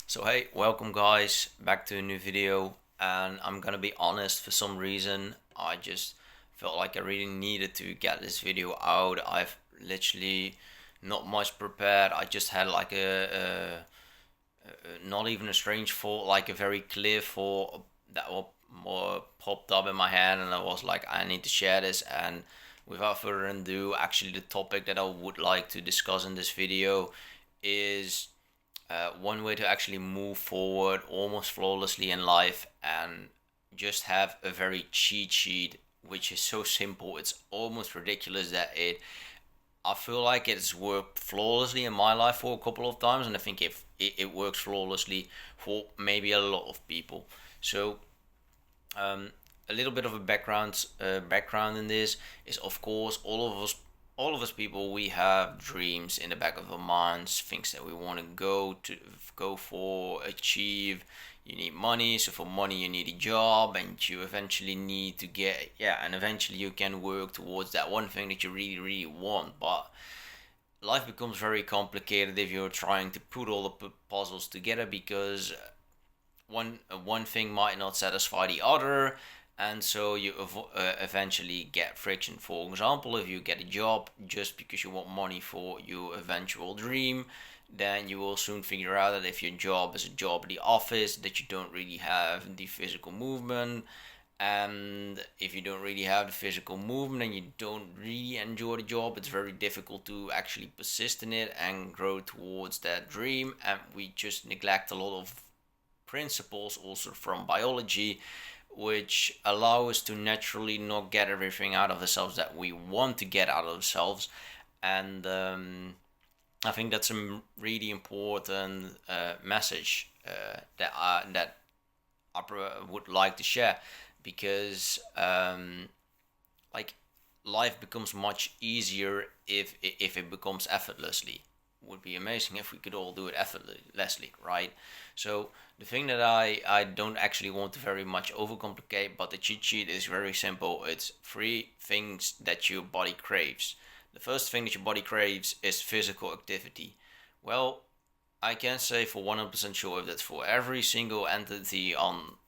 So hey, welcome guys back to a new video, and I'm gonna be honest, for some reason I just felt like I really needed to get this video out. I've literally not much prepared. I just had like not even a strange thought, like a very clear thought that more popped up in my head, and I was like, I need to share this. And without further ado, actually the topic that I would like to discuss in this video is one way to actually move forward almost flawlessly in life and just have a very cheat sheet, which is so simple it's almost ridiculous that I feel like it's worked flawlessly in my life for a couple of times, and I think if it works flawlessly for maybe a lot of people. So um, a little bit of a background in this is, of course, all of us people, we have dreams in the back of our minds, things that we want to go for, achieve. You need money, so for money you need a job, and you eventually need to get, yeah, and eventually you can work towards that one thing that you really really want. But life becomes very complicated if you're trying to put all the puzzles together, because one thing might not satisfy the other, and so you eventually get friction. For example, if you get a job just because you want money for your eventual dream, then you will soon figure out that if your job is a job at the office, that you don't really have the physical movement. And if you don't really have the physical movement and you don't really enjoy the job, it's very difficult to actually persist in it and grow towards that dream. And we just neglect a lot of principles also from biology, which allow us to naturally not get everything out of ourselves that we want to get out of ourselves. And I think that's a really important message that I would like to share, because like life becomes much easier if it becomes effortlessly. Would be amazing if we could all do it effortlessly, right? So the thing that I don't actually want to very much overcomplicate, but the cheat sheet is very simple. It's three things that your body craves. The first thing that your body craves is physical activity. Well, I can't say for 100% sure if that's for every single entity on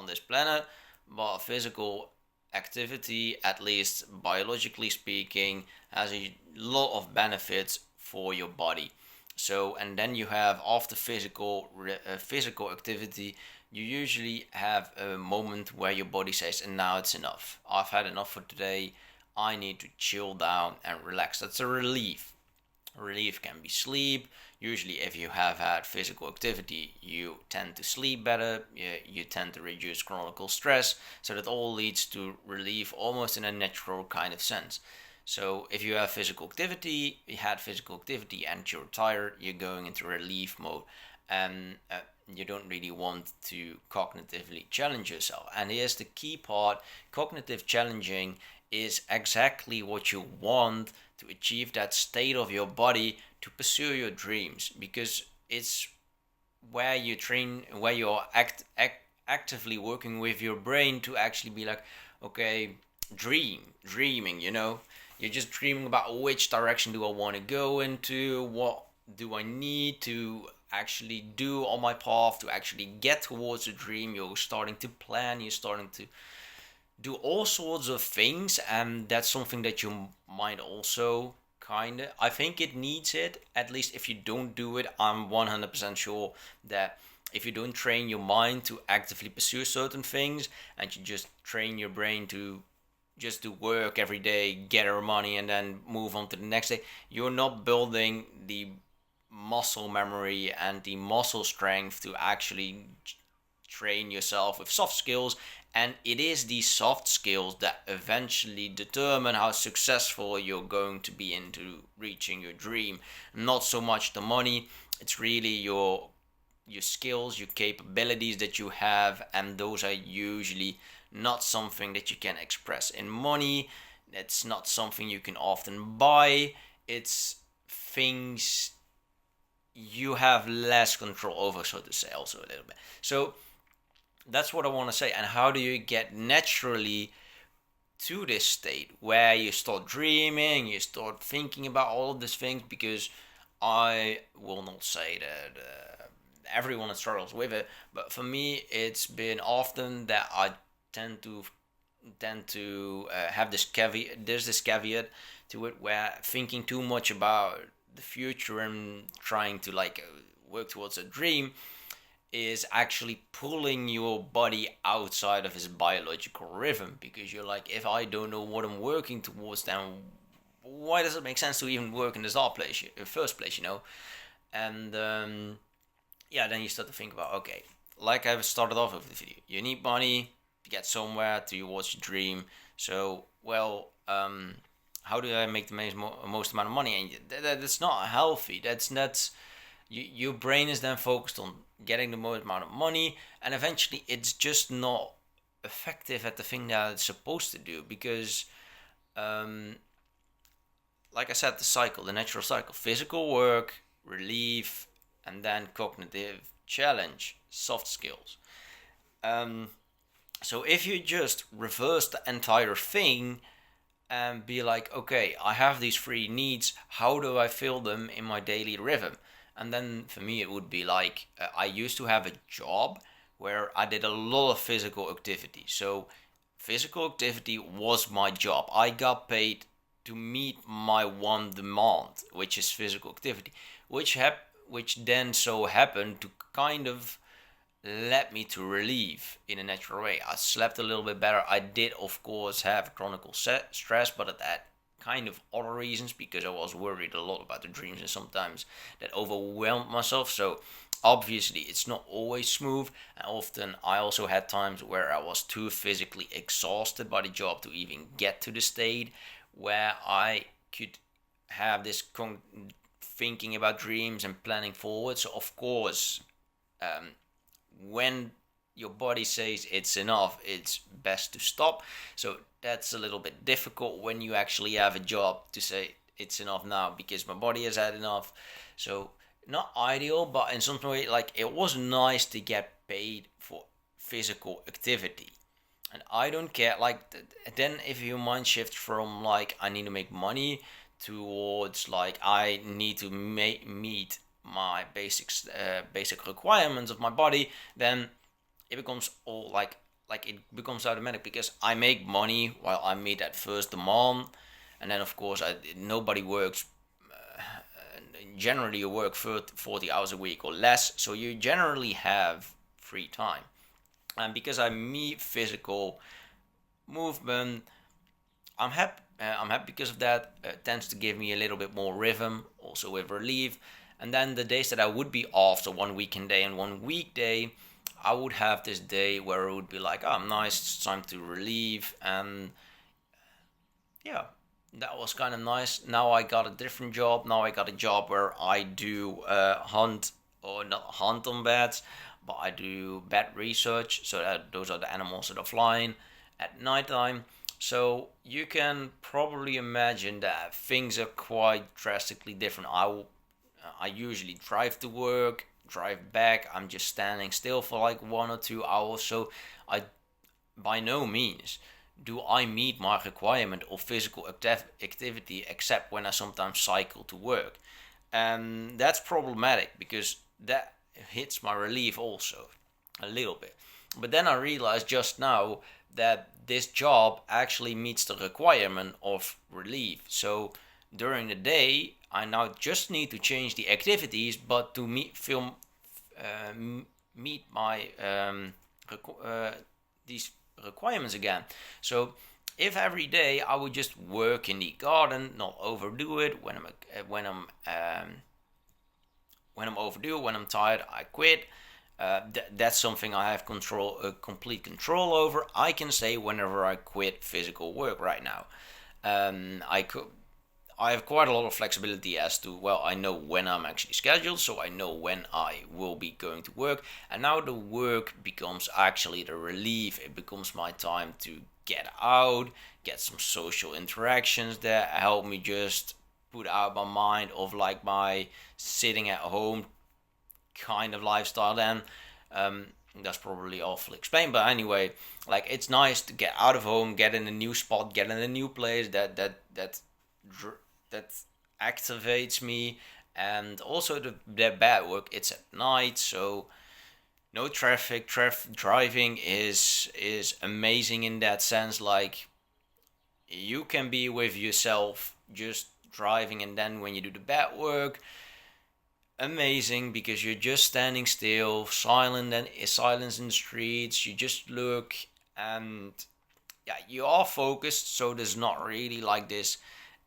this planet, but physical activity, at least biologically speaking, has a lot of benefits for your body. So, and then you have, after physical activity, you usually have a moment where your body says, and now it's enough. I've had enough for today. I need to chill down and relax. That's a relief. Relief can be sleep. Usually, if you have had physical activity, you tend to sleep better, you tend to reduce chronic stress. So, that all leads to relief almost in a natural kind of sense. So, if you have physical activity, you had physical activity and you're tired, you're going into relief mode. And you don't really want to cognitively challenge yourself. And here's the key part: cognitive challenging is exactly what you want to achieve that state of your body to pursue your dreams, because it's where you train, where you're actively working with your brain to actually be like, okay, dreaming, you're just dreaming about which direction do I want to go into, what do I need to actually do on my path to actually get towards a dream. You're starting to plan, you're starting to do all sorts of things, and that's something that you might also kind of, I think it needs it. At least if you don't do it, I'm 100% sure that if you don't train your mind to actively pursue certain things, and you just train your brain to just do work every day, get our money, and then move on to the next day, you're not building the muscle memory and the muscle strength to actually train yourself with soft skills. And it is these soft skills that eventually determine how successful you're going to be into reaching your dream. Not so much the money, it's really your skills, your capabilities that you have, and those are usually not something that you can express in money. It's not something you can often buy. It's things you have less control over, so to say, also a little bit. So that's what I want to say. And how do you get naturally to this state where you start dreaming, you start thinking about all of these things? Because I will not say that everyone struggles with it. But for me, it's been often that I tend to have this caveat. There's this caveat to it where thinking too much about the future and trying to work towards a dream is actually pulling your body outside of its biological rhythm, because you're like, if I don't know what I'm working towards, then why does it make sense to even work in the first place, And yeah, then you start to think about, okay, like I started off with the video, you need money to get somewhere towards your dream. So, well, how do I make the most amount of money? And that's not healthy. That's your brain is then focused on getting the most amount of money, and eventually it's just not effective at the thing that it's supposed to do, because um, like I said, the natural cycle: physical work, relief, and then cognitive challenge, soft skills. um, so if you just reverse the entire thing and be like, okay, I have these three needs, how do I fill them in my daily rhythm? And then for me, it would be like, I used to have a job where I did a lot of physical activity. So physical activity was my job. I got paid to meet my one demand, which is physical activity, which then so happened to kind of led me to relief in a natural way. I slept a little bit better. I did, of course, have chronic stress, but that kind of other reasons, because I was worried a lot about the dreams, and sometimes that overwhelmed myself. So obviously it's not always smooth, and often I also had times where I was too physically exhausted by the job to even get to the state where I could have this thinking about dreams and planning forward. So of course, um, when your body says it's enough, it's best to stop. So that's a little bit difficult when you actually have a job to say it's enough now, because my body has had enough. So not ideal, but in some way, like, it was nice to get paid for physical activity. And I don't care, like, then if your mind shifts from like, I need to make money, towards like, I need to meet my basic requirements of my body, then it becomes all like it becomes automatic, because I make money while I meet that first demand. And then of course, nobody works, generally you work 40 hours a week or less, so you generally have free time. And because I meet physical movement, I'm happy because of that. It tends to give me a little bit more rhythm, also with relief. And then the days that I would be off, so one weekend day and one weekday, I would have this day where it would be like, oh, nice, it's time to relieve. And yeah, that was kind of nice. Now I got a different job. Now I got a job where I do hunt, or not hunt on bats, but I do bat research. So that those are the animals that are flying at nighttime. So you can probably imagine that things are quite drastically different. I usually drive to work, drive back. I'm just standing still for like 1 or 2 hours. So I by no means do I meet my requirement of physical activity, except when I sometimes cycle to work. And that's problematic, because that hits my relief also a little bit. But then I realized just now that this job actually meets the requirement of relief. So during the day, I now just need to change the activities, but to uh, meet my these requirements again. So if every day I would just work in the garden, not overdo it. When I'm overdue, when I'm tired, I quit. That's something I have complete control over. I can say whenever I quit physical work right now. I could. I have quite a lot of flexibility as to, well, I know when I'm actually scheduled, so I know when I will be going to work. And now the work becomes actually the relief. It becomes my time to get out, get some social interactions that help me just put out my mind of like my sitting at home kind of lifestyle. Then um, that's probably awful explained, but anyway, like, it's nice to get out of home, get in a new spot, get in a new place that activates me, And also the bad work, it's at night, so no traffic. Driving is amazing in that sense. Like, you can be with yourself just driving, and then when you do the bad work, amazing, because you're just standing still, silent, and silence in the streets. You just look, and yeah, you are focused, so there's not really like this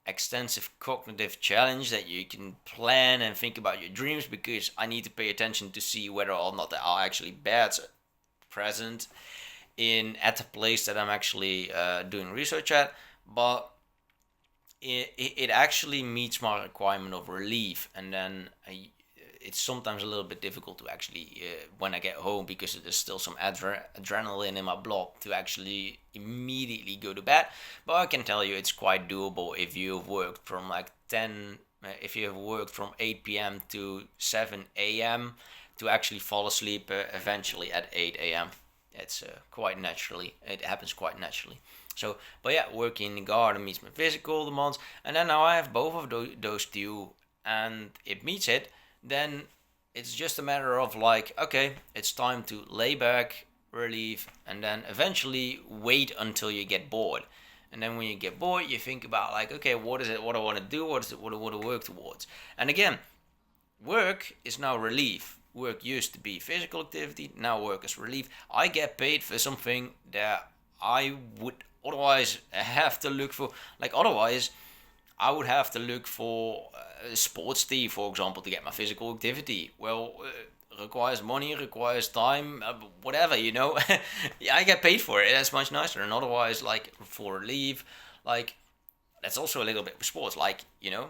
extensive cognitive challenge that you can plan and think about your dreams, because I need to pay attention to see whether or not there are actually bats present in at the place that I'm actually doing research at. But it actually meets my requirement of relief, and then it's sometimes a little bit difficult to actually when I get home, because there's still some adrenaline in my blood to actually immediately go to bed. But I can tell you it's quite doable if you've worked from like 10, if you have worked from 8 p.m. to 7 a.m. to actually fall asleep eventually at 8 a.m. It's quite naturally, it happens quite naturally. So, but yeah, working in the garden meets my physical demands, and then now I have both of those two, and it meets it. Then it's just a matter of like, okay, it's time to lay back, relieve, and then eventually wait until you get bored. And then when you get bored, you think about like, okay, what is it? What I want to do? What is it? What I want to work towards? And again, work is now relief. Work used to be physical activity. Now work is relief. I get paid for something that I would otherwise have to look for. Like, otherwise, I would have to look for sports tea, for example, to get my physical activity. Well, requires money, requires time, whatever, you know. Yeah, I get paid for it. That's much nicer. And otherwise, like for relief, like that's also a little bit with sports, like, you know,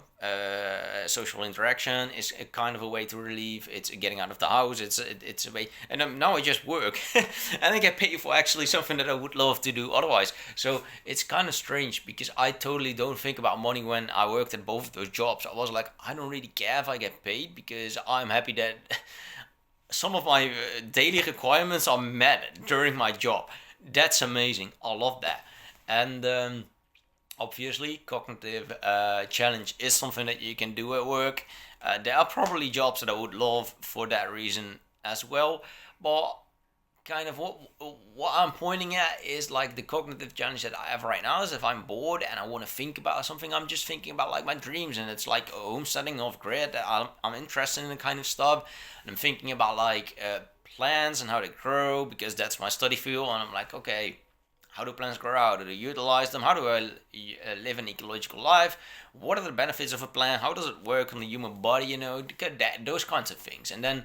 social interaction is a kind of a way to relieve. It's getting out of the house. It's a way. And now I just work and I get paid for actually something that I would love to do otherwise. So it's kind of strange, because I totally don't think about money when I worked at both of those jobs. I was like, I don't really care if I get paid, because I'm happy that some of my daily requirements are met during my job. That's amazing. I love that. And obviously, cognitive challenge is something that you can do at work. There are probably jobs that I would love for that reason as well. But kind of what I'm pointing at is like the cognitive challenge that I have right now is if I'm bored and I want to think about something, I'm just thinking about like my dreams, and it's like homesteading off grid. I'm interested in the kind of stuff, and I'm thinking about like plants and how they grow, because that's my study field. And I'm like, okay, how do plants grow? How do they utilize them? How do I live an ecological life? What are the benefits of a plant? How does it work on the human body? You know, those kinds of things. And then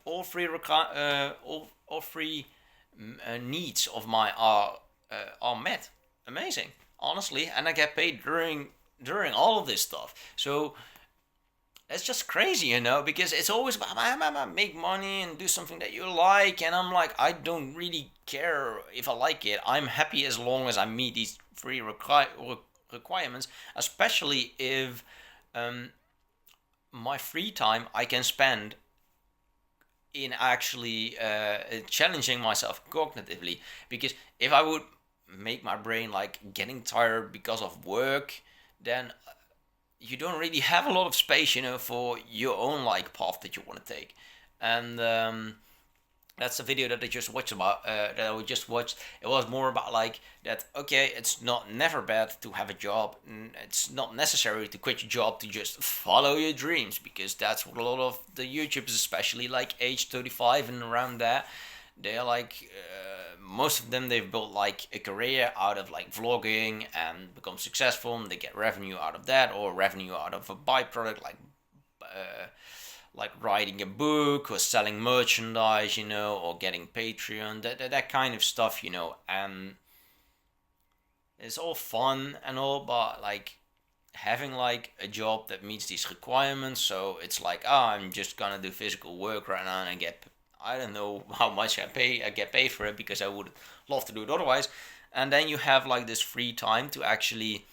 all three needs of mine are met. Amazing, honestly, and I get paid during all of this stuff. So it's just crazy, because it's always about make money and do something that you like, and I'm like, I don't really care if I like it. I'm happy as long as I meet these three requirements, especially if my free time I can spend in actually challenging myself cognitively. Because if I would make my brain like getting tired because of work, then you don't really have a lot of space, for your own like path that you want to take. And that's the video that I just watched about. That I just watched. It was more about like that. Okay, it's not never bad to have a job. It's not necessary to quit your job to just follow your dreams, because that's what a lot of the YouTubers, especially like age 35 and around that, they're like most of them, they've built like a career out of like vlogging and become successful, and they get revenue out of that, or revenue out of a byproduct uh, like writing a book or selling merchandise, or getting Patreon, that kind of stuff, and it's all fun and all, but like having like a job that meets these requirements, so it's like, I'm just gonna do physical work right now and I don't know how much I get paid for it, because I would love to do it otherwise. And then you have like this free time to actually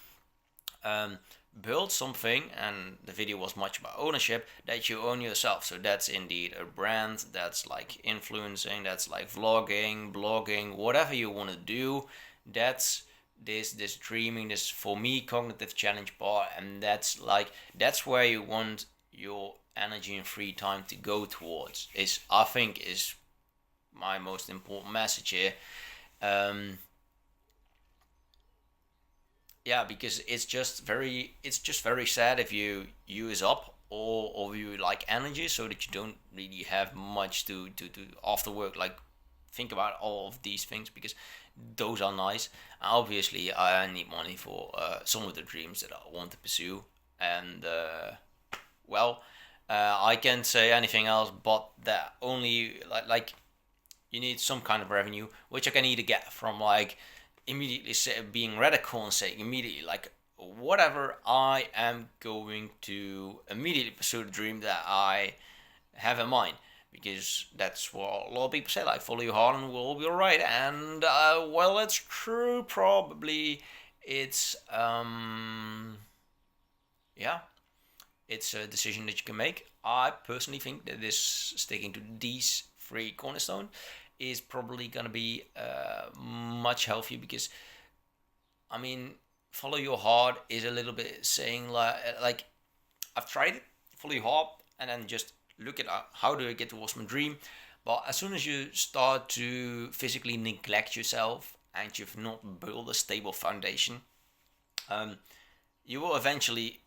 build something, and the video was much about ownership, that you own yourself. So that's indeed a brand, that's like influencing, that's like vlogging, blogging, whatever you want to do. That's this dreaming, this for me cognitive challenge part, and that's where you want your energy and free time to go towards. Is I think is my most important message here. Um, yeah, because it's just very sad if you use up all of your like energy, so that you don't really have much to do after work. Like think about all of these things, because those are nice. Obviously, I need money for some of the dreams that I want to pursue, and well, I can't say anything else but that only like you need some kind of revenue, which I can either get from like immediately being radical and saying immediately like whatever, I am going to immediately pursue the dream that I have in mind, because that's what a lot of people say, like follow your heart and we'll be all right. And well, it's true, probably. It's yeah, it's a decision that you can make. I personally think that this sticking to these three cornerstone is probably gonna be much healthier, because I mean, follow your heart is a little bit saying like I've tried it, follow your heart, and then just look at how do I get towards my dream. But as soon as you start to physically neglect yourself and you've not built a stable foundation, um, you will eventually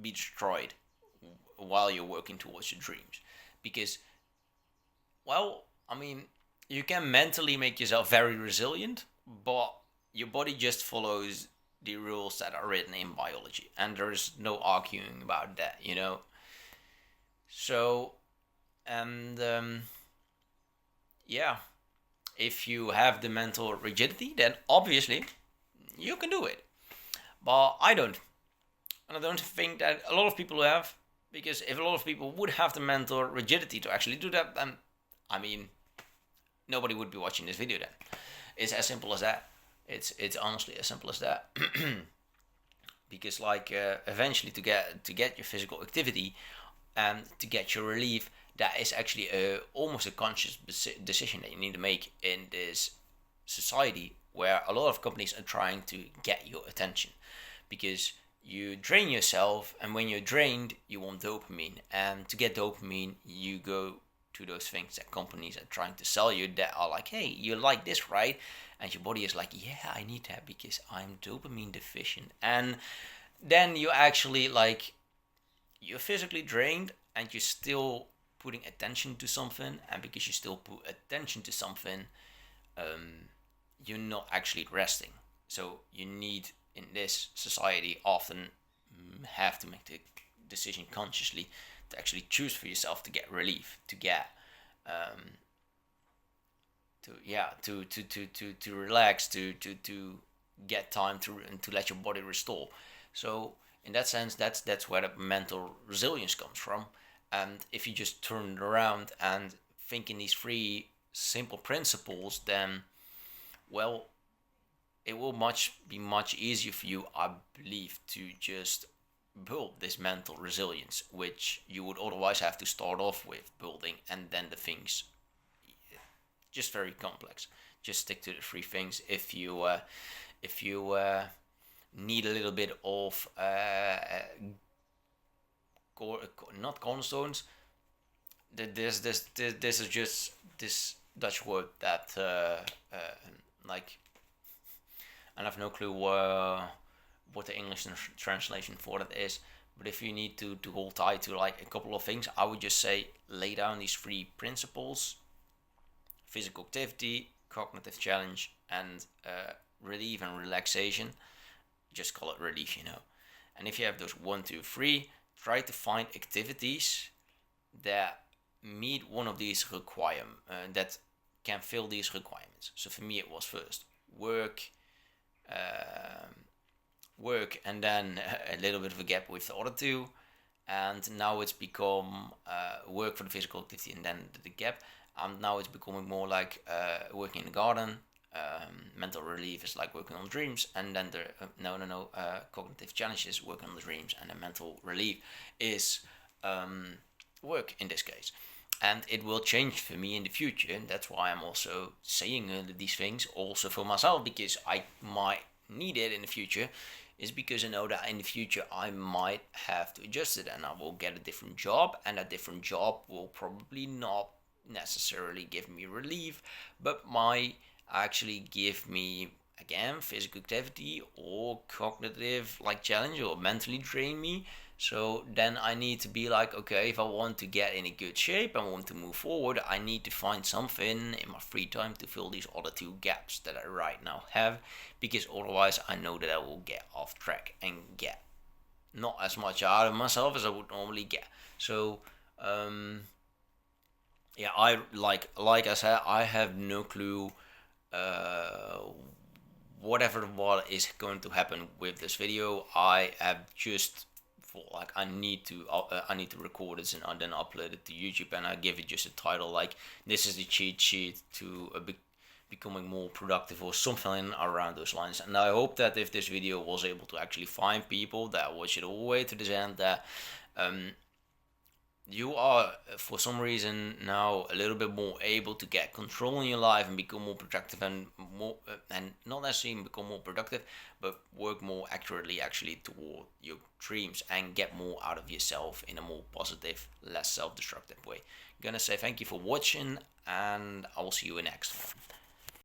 be destroyed while you're working towards your dreams, because well, I mean, you can mentally make yourself very resilient, but your body just follows the rules that are written in biology, and there is no arguing about that, you know. So, and yeah, if you have the mental rigidity, then obviously you can do it. But I don't, and I don't think that a lot of people have, because if a lot of people would have the mental rigidity to actually do that, then I mean, nobody would be watching this video then. It's as simple as that. It's honestly as simple as that. Because like eventually to get your physical activity and to get your relief, that is actually almost a conscious decision that you need to make in this society where a lot of companies are trying to get your attention, because you drain yourself, and when you're drained you want dopamine, and to get dopamine you go to those things that companies are trying to sell you, that are like, hey, you like this, right? And your body is like, yeah, I need that because I'm dopamine deficient. And then you actually like, you're physically drained and you're still putting attention to something, and because you still put attention to something, you're not actually resting. So you need, in this society, often have to make the decision consciously to actually choose for yourself to get relief, to get to yeah to relax, to get time to let your body restore. So in that sense, that's where the mental resilience comes from. And if you just turn it around and think in these three simple principles, then well, it will be much easier for you, I believe, to just build this mental resilience, which you would otherwise have to start off with building, and then the things just very complex. Just stick to the three things. If you need a little bit of not cornerstones, this is just this Dutch word that like, I have no clue what the English translation for that is. But if you need to hold tight to like a couple of things, I would just say lay down these three principles: physical activity, cognitive challenge, and relief and relaxation. Just call it relief, you know. And if you have those 1, 2, 3, try to find activities that meet one of these requirements, that can fill these requirements. So for me, it was first work, work, and then a little bit of a gap with the other two, and now it's become work for the physical activity, and then the gap. Now it's becoming more like working in the garden. Mental relief is like working on dreams, and then the cognitive challenge is working on the dreams, and the mental relief is work in this case. and it will change for me in the future. And that's why I'm also saying these things also for myself, because I might need it in the future, is because I know that in the future I might have to adjust it and I will get a different job, and a different job will probably not necessarily give me relief, but might actually give me again physical activity or cognitive like challenge or mentally drain me. So then I need to be like, okay, if I want to get in a good shape, I want to move forward, I need to find something in my free time to fill these other two gaps that I right now have, because otherwise I know that I will get off track and get not as much out of myself as I would normally get. So yeah, I like I said, I have no clue uh, whatever what is going to happen with this video. I have just thought like I need to record this and then upload it to YouTube, and I give it just a title like this is the cheat sheet to becoming more productive or something around those lines. And I hope that if this video was able to actually find people that watch it all the way to the end, that um, you are for some reason now a little bit more able to get control in your life and become more productive, and more and not necessarily become more productive, but work more accurately actually toward your dreams and get more out of yourself in a more positive, less self-destructive way. I'm gonna say thank you for watching, and I will see you in the next one.